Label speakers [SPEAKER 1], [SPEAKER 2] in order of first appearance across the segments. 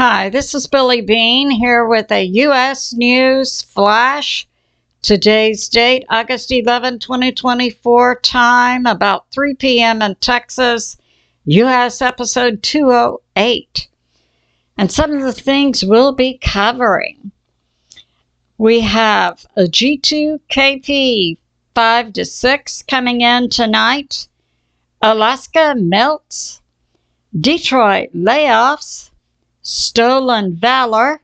[SPEAKER 1] Hi, this is Billie Beene here with a U.S. News Flash. Today's date, August 11, 2024, time about 3 p.m. in Texas, U.S. episode 208. And some of the things we'll be covering. We have a G2 KP 5 to 6 coming in tonight. Alaska melts. Detroit layoffs. Stolen Valor,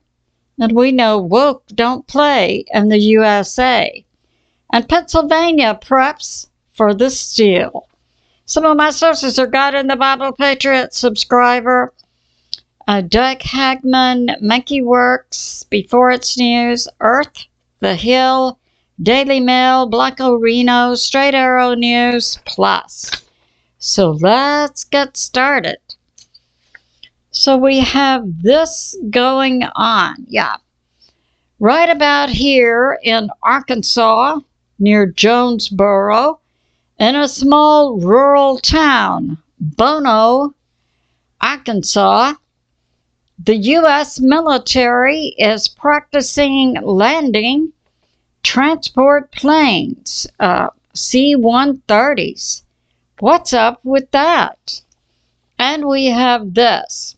[SPEAKER 1] and we know woke don't play in the USA. And Pennsylvania preps for the steal. Some of my sources are God in the Bible Patriot subscriber, Doug Hagman, Monkey Works, BEFOREITSNEWS, Earth, The Hill, Daily Mail, Blancorino, Straight Arrow News, Plus. So let's get started. So we have this going on, right about here in Arkansas, near Jonesboro, in a small rural town, Bono, Arkansas. The U.S. military is practicing landing transport planes, C-130s. What's up with that? And we have this.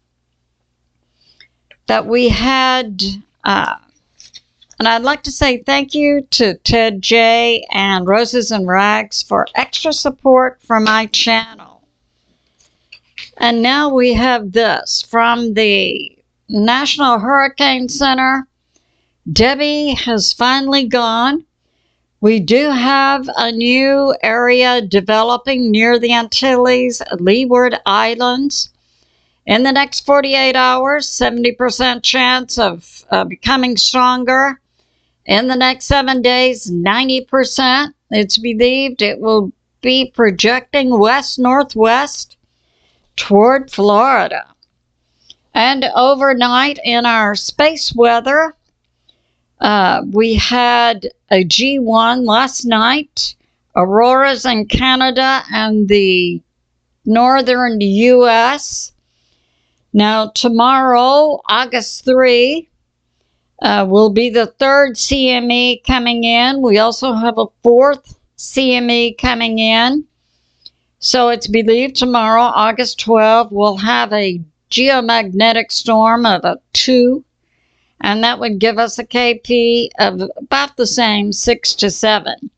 [SPEAKER 1] That we had, and I'd like to say thank you to Ted J. and Roses and Rags for extra support for my channel. And now we have this from the National Hurricane Center. Debbie has finally gone. We do have a new area developing near the Antilles, Leeward Islands. In the next 48 hours, 70% chance of becoming stronger. In the next 7 days, 90%. It's believed it will be projecting west-northwest toward Florida. And overnight in our space weather, we had a G1 last night, auroras in Canada and the northern U.S., Now, tomorrow, August 3, will be the third CME coming in. We also have a fourth CME coming in. So it's believed tomorrow, August 12, we'll have a geomagnetic storm of a 2. And that would give us a KP of about the same, 6 to 7.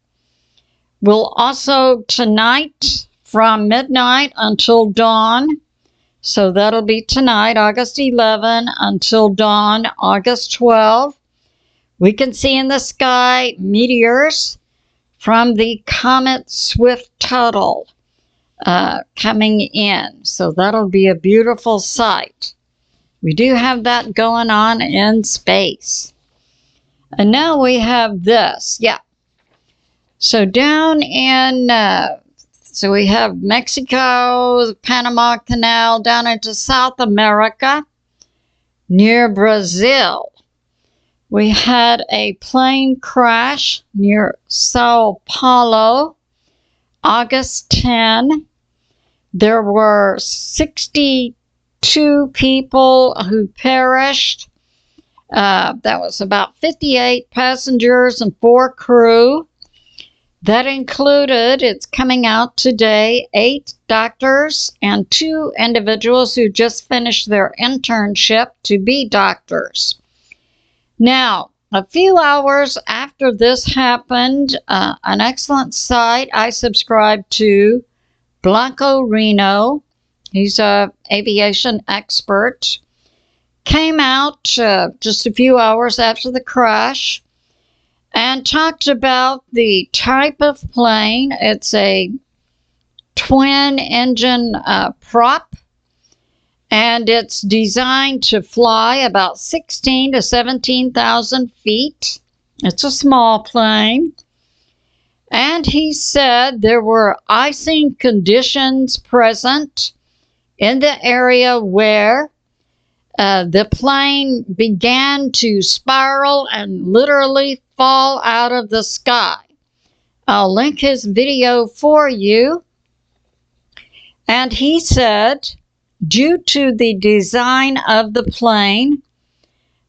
[SPEAKER 1] We'll also, tonight, from midnight until dawn, so that'll be tonight, August 11, until dawn, August 12. We can see in the sky meteors from the comet Swift-Tuttle coming in. So that'll be a beautiful sight. We do have that going on in space. And now we have this. So down in... So we have Mexico, the Panama Canal, down into South America, near Brazil. We had a plane crash near Sao Paulo, August 10. There were 62 people who perished. That was about 58 passengers and 4 crew. That included, it's coming out today, 8 doctors and 2 individuals who just finished their internship to be doctors. Now, a few hours after this happened, an excellent site I subscribe to, Blancorino, he's an aviation expert, came out just a few hours after the crash and talked about the type of plane. It's a twin-engine prop, and it's designed to fly about 16 to 17,000 feet. It's a small plane. And he said there were icing conditions present in the area where the plane began to spiral and literally fall out of the sky. I'll link his video for you. And he said due to the design of the plane,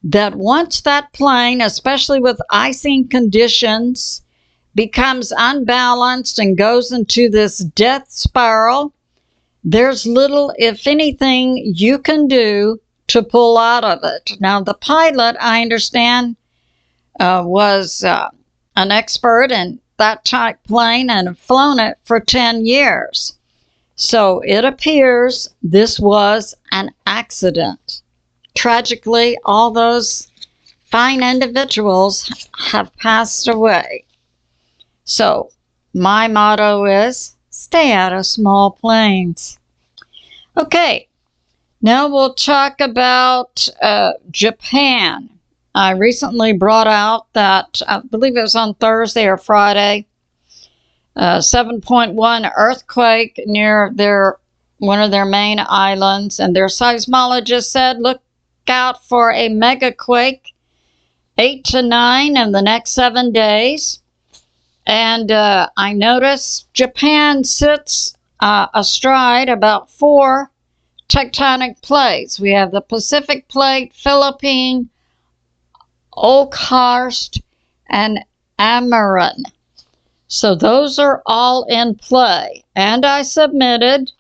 [SPEAKER 1] that once that plane, especially with icing conditions, becomes unbalanced and goes into this death spiral, there's little, if anything, you can do to pull out of it. Now, the pilot, I understand, was an expert in that type plane and have flown it for 10 years. So it appears this was an accident. Tragically, all those fine individuals have passed away. So my motto is, stay out of small planes. Okay, now we'll talk about Japan. I recently brought out that, I believe it was on Thursday or Friday, 7.1 earthquake near one of their main islands, and their seismologist said, look out for a megaquake, 8 to 9 in the next 7 days. And I noticed Japan sits astride about 4 tectonic plates. We have the Pacific Plate, Philippine, Okhotsk, and Amazon. So those are all in play. And I submitted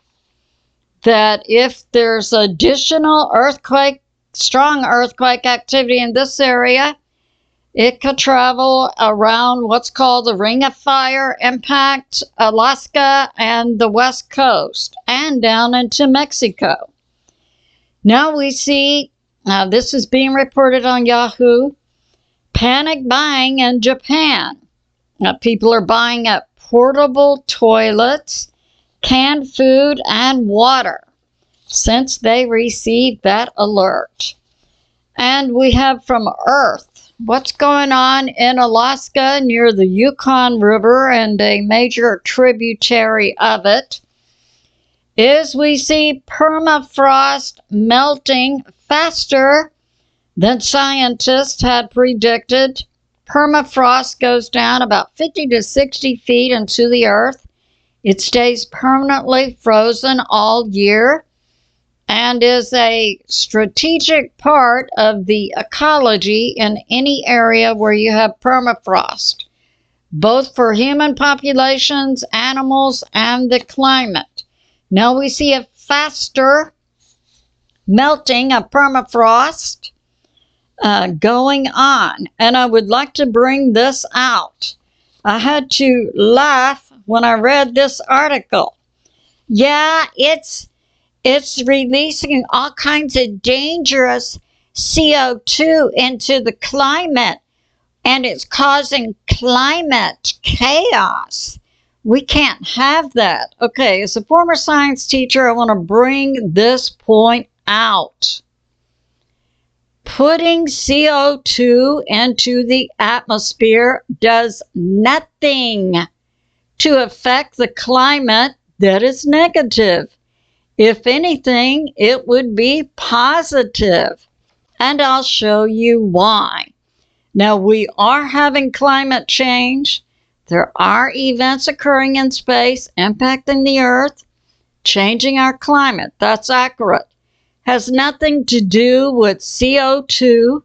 [SPEAKER 1] that if there's additional strong earthquake activity in this area, it could travel around what's called the Ring of Fire, impact Alaska and the West Coast, and down into Mexico. Now we see, this is being reported on Yahoo, panic buying in Japan. People are buying up portable toilets, canned food, and water since they received that alert. And we have from Earth, what's going on in Alaska near the Yukon River and a major tributary of it is we see permafrost melting faster than scientists had predicted. Permafrost goes down about 50 to 60 feet into the earth. It stays permanently frozen all year and is a strategic part of the ecology in any area where you have permafrost, both for human populations, animals, and the climate. Now we see a faster melting of permafrost going on, and I would like to bring this out. I had to laugh when I read this article. Yeah, it's releasing all kinds of dangerous CO2 into the climate, and it's causing climate chaos. We can't have that. Okay, as a former science teacher, I want to bring this point out. Putting CO2 into the atmosphere does nothing to affect the climate that is negative. If anything, it would be positive. And I'll show you why. Now, we are having climate change. There are events occurring in space impacting the Earth, changing our climate. That's accurate. Has nothing to do with CO2.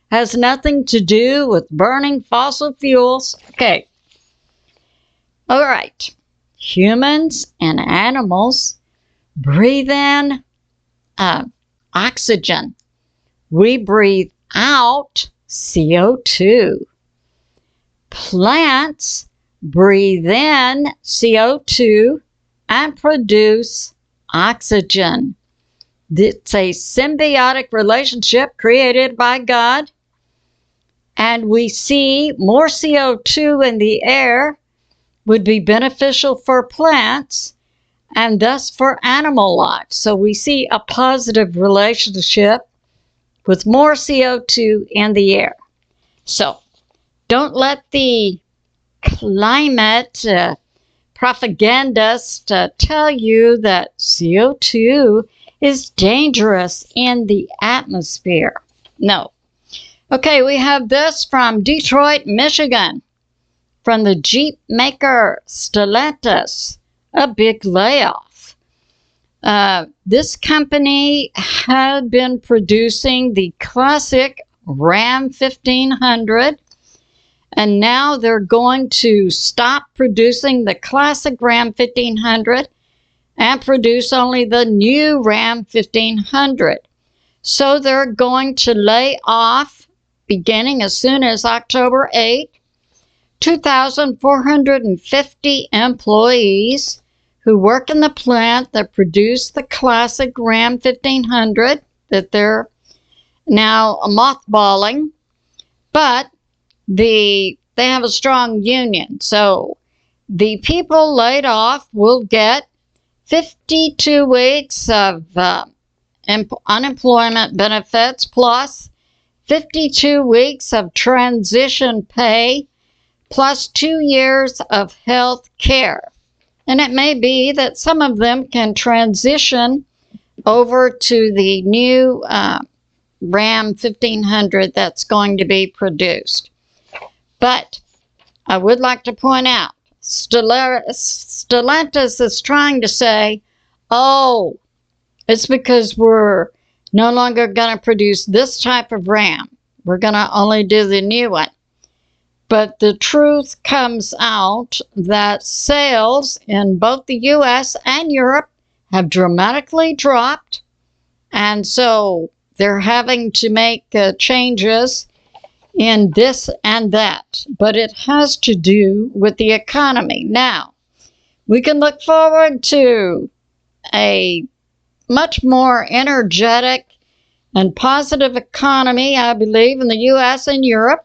[SPEAKER 1] Has nothing to do with burning fossil fuels. Okay. All right. Humans and animals breathe in oxygen. We breathe out CO2. Plants breathe in CO2 and produce oxygen. It's a symbiotic relationship created by God, and we see more CO2 in the air would be beneficial for plants and thus for animal life. So we see a positive relationship with more CO2 in the air. So don't let the climate propagandist tell you that CO2 is dangerous in the atmosphere. No. Okay, we have this from Detroit, Michigan, from the Jeep maker Stellantis, a big layoff. This company had been producing the classic Ram 1500, and now they're going to stop producing the classic Ram 1500 and produce only the new Ram 1500. So they're going to lay off, beginning as soon as October 8th, 2,450 employees who work in the plant that produced the classic Ram 1500 that they're now mothballing. But they have a strong union, so the people laid off will get 52 weeks of unemployment benefits plus 52 weeks of transition pay plus 2 years of health care. And it may be that some of them can transition over to the new Ram 1500 that's going to be produced. But I would like to point out, Stellantis is trying to say, oh, it's because we're no longer going to produce this type of Ram. We're going to only do the new one. But the truth comes out that sales in both the US and Europe have dramatically dropped. And so they're having to make changes in this and that. But it has to do with the economy. Now, we can look forward to a much more energetic and positive economy, I believe, in the US and Europe,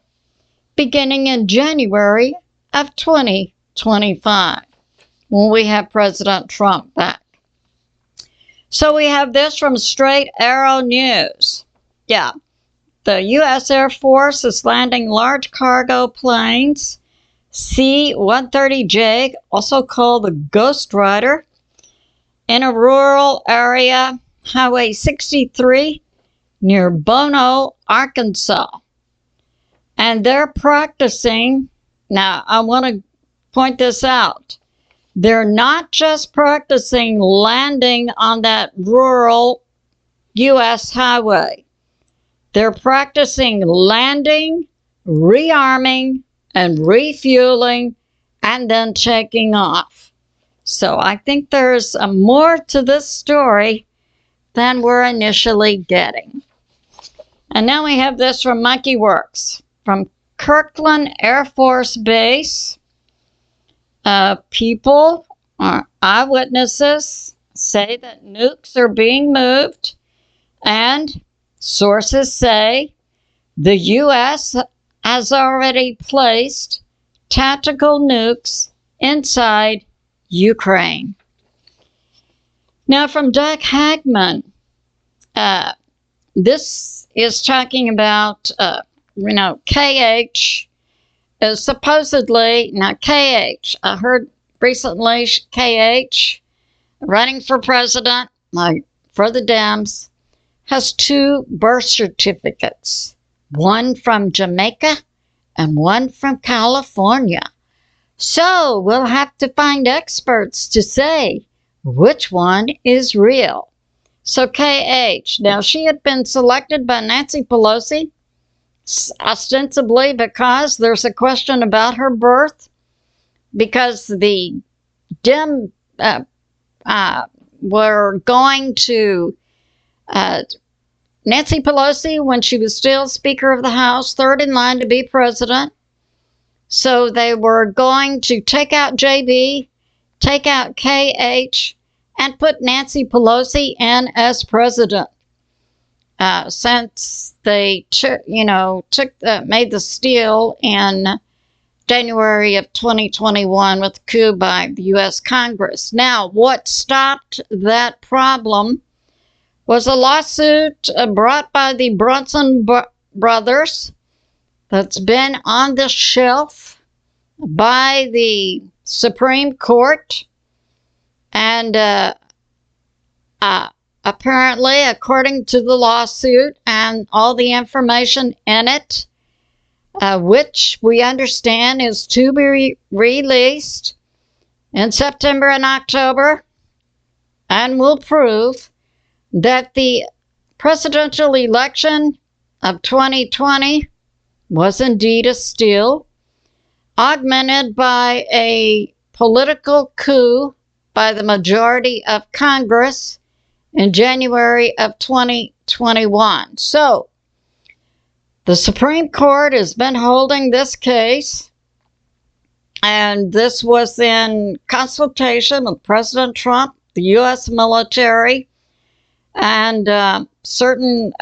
[SPEAKER 1] beginning in January of 2025, when we have President Trump back. So we have this from Straight Arrow News. Yeah, the U.S. Air Force is landing large cargo planes, C-130J, also called the Ghost Rider, in a rural area, Highway 63, near Bono, Arkansas. And they're practicing. Now, I want to point this out. They're not just practicing landing on that rural U.S. highway. They're practicing landing, rearming, and refueling, and then taking off. So I think there's more to this story than we're initially getting. And now we have this from WERX. From Kirkland Air Force Base, people, eyewitnesses, say that nukes are being moved, and sources say the U.S. has already placed tactical nukes inside Ukraine. Now from Doug Hagman, this is talking about KH is supposedly, now KH, I heard recently KH running for president, for the Dems, has 2 birth certificates, one from Jamaica and one from California. So we'll have to find experts to say which one is real. So KH, now she had been selected by Nancy Pelosi, ostensibly because there's a question about her birth, because the Dem were going to Nancy Pelosi, when she was still Speaker of the House, third in line to be president. So they were going to take out JB, take out KH, and put Nancy Pelosi in as president. Since they made the steal in January of 2021 with the coup by the U.S. Congress. Now, what stopped that problem was a lawsuit brought by the Brunson brothers that's been on the shelf by the Supreme Court, and apparently, according to the lawsuit and all the information in it, which we understand is to be released in September and October, and will prove that the presidential election of 2020 was indeed a steal, augmented by a political coup by the majority of Congress in January of 2021. So, the Supreme Court has been holding this case, and this was in consultation with President Trump, the U.S. military, and certain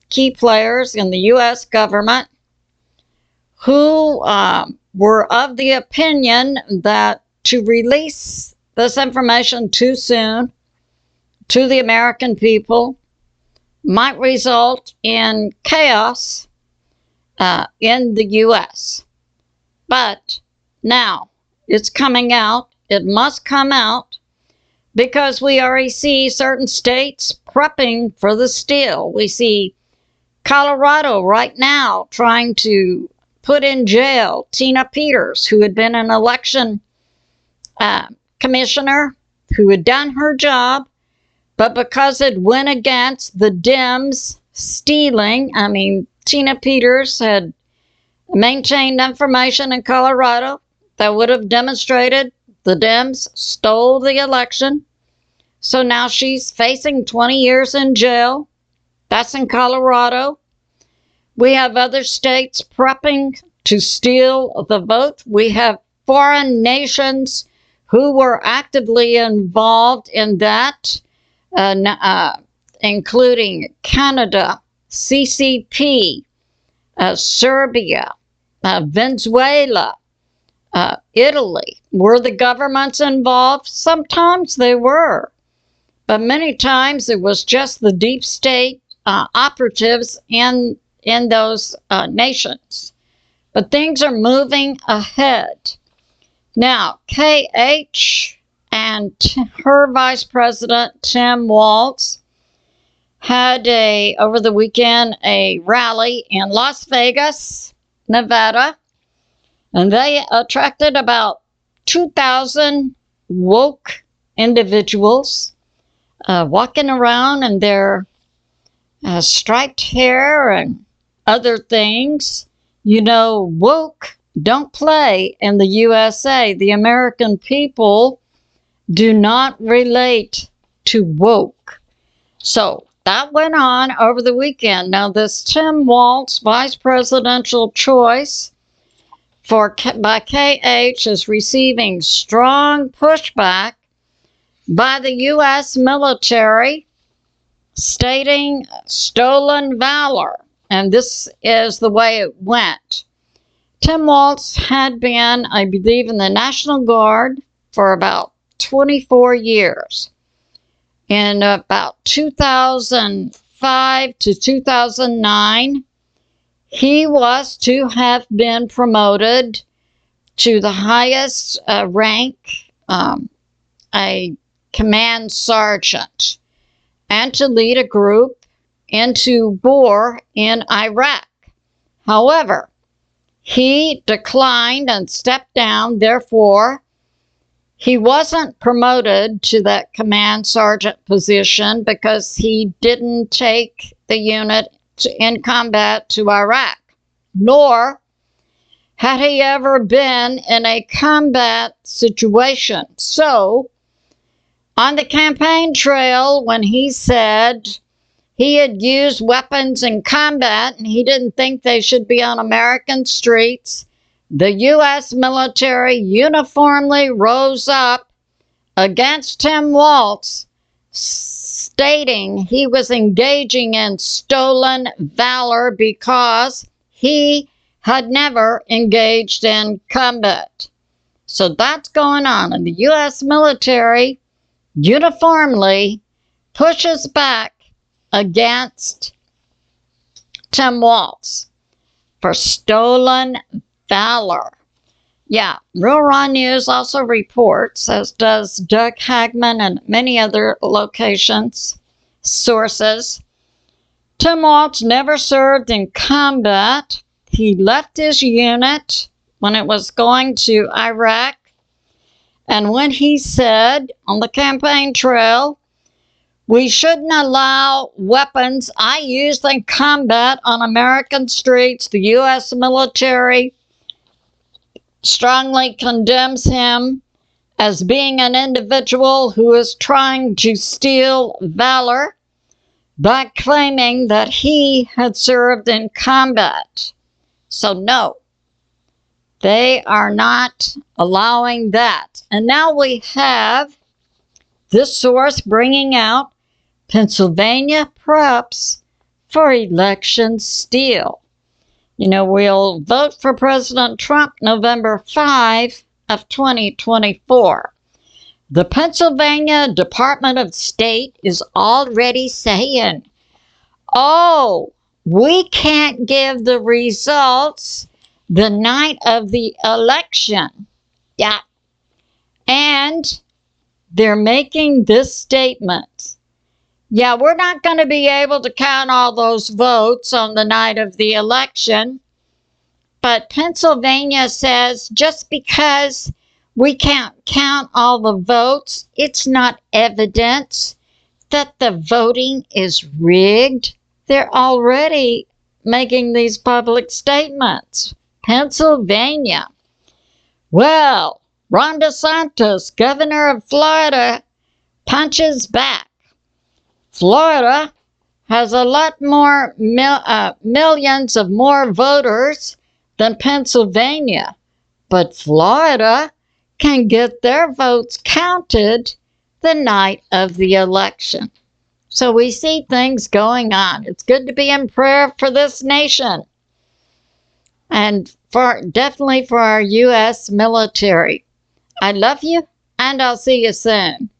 [SPEAKER 1] key players in the U.S. government who were of the opinion that to release this information too soon to the American people might result in chaos in the U.S. But now it's coming out. It must come out because we already see certain states prepping for the steal. We see Colorado right now trying to put in jail Tina Peters, who had been an election commissioner, who had done her job, but because it went against the Dems stealing, I mean, Tina Peters had maintained information in Colorado that would have demonstrated the Dems stole the election. So now she's facing 20 years in jail. That's in Colorado. We have other states prepping to steal the vote. We have foreign nations who were actively involved in that, including Canada, CCP, Serbia, Venezuela, Italy. Were the governments involved? Sometimes they were, but many times it was just the deep state operatives in those nations. But things are moving ahead. Now, KH and her vice president, Tim Walz, had over the weekend a rally in Las Vegas, Nevada, and they attracted about 2,000 woke individuals walking around in their striped hair and other things. You know, woke don't play in the USA. The American people do not relate to woke. So that went on over the weekend. Now, this Tim Walz vice presidential choice by KH is receiving strong pushback by the U.S. military, stating stolen valor. And this is the way it went. Tim Walz had been, I believe, in the National Guard for about 24 years. In about 2005 to 2009, he was to have been promoted to the highest rank, a command sergeant, and to lead a group into war in Iraq. However, he declined and stepped down. Therefore, he wasn't promoted to that command sergeant position because he didn't take the unit in combat to Iraq, nor had he ever been in a combat situation. So, on the campaign trail, when he said he had used weapons in combat and he didn't think they should be on American streets, the U.S. military uniformly rose up against Tim Walz, stating he was engaging in stolen valor because he had never engaged in combat. So that's going on, and the U.S. military uniformly pushes back against Tim Walz for stolen valor. Yeah, Real Raw News also reports, as does Doug Hagman and many other sources, Tim Walz never served in combat. He left his unit when it was going to Iraq, And when he said on the campaign trail, we shouldn't allow weapons I used in combat on American streets, the U.S. military strongly condemns him as being an individual who is trying to steal valor by claiming that he had served in combat. So no, they are not allowing that. And now we have this source bringing out Pennsylvania preps for election steal. You know, we'll vote for President Trump November 5 of 2024. The Pennsylvania Department of State is already saying, oh, we can't give the results the night of the election. Yeah. And they're making this statement. Yeah, we're not going to be able to count all those votes on the night of the election. But Pennsylvania says just because we can't count all the votes, it's not evidence that the voting is rigged. They're already making these public statements. Pennsylvania. Well, Ron DeSantis, governor of Florida, punches back. Florida has a lot more millions of more voters than Pennsylvania, but Florida can get their votes counted the night of the election. So we see things going on. It's good to be in prayer for this nation and definitely for our U.S. military. I love you, and I'll see you soon.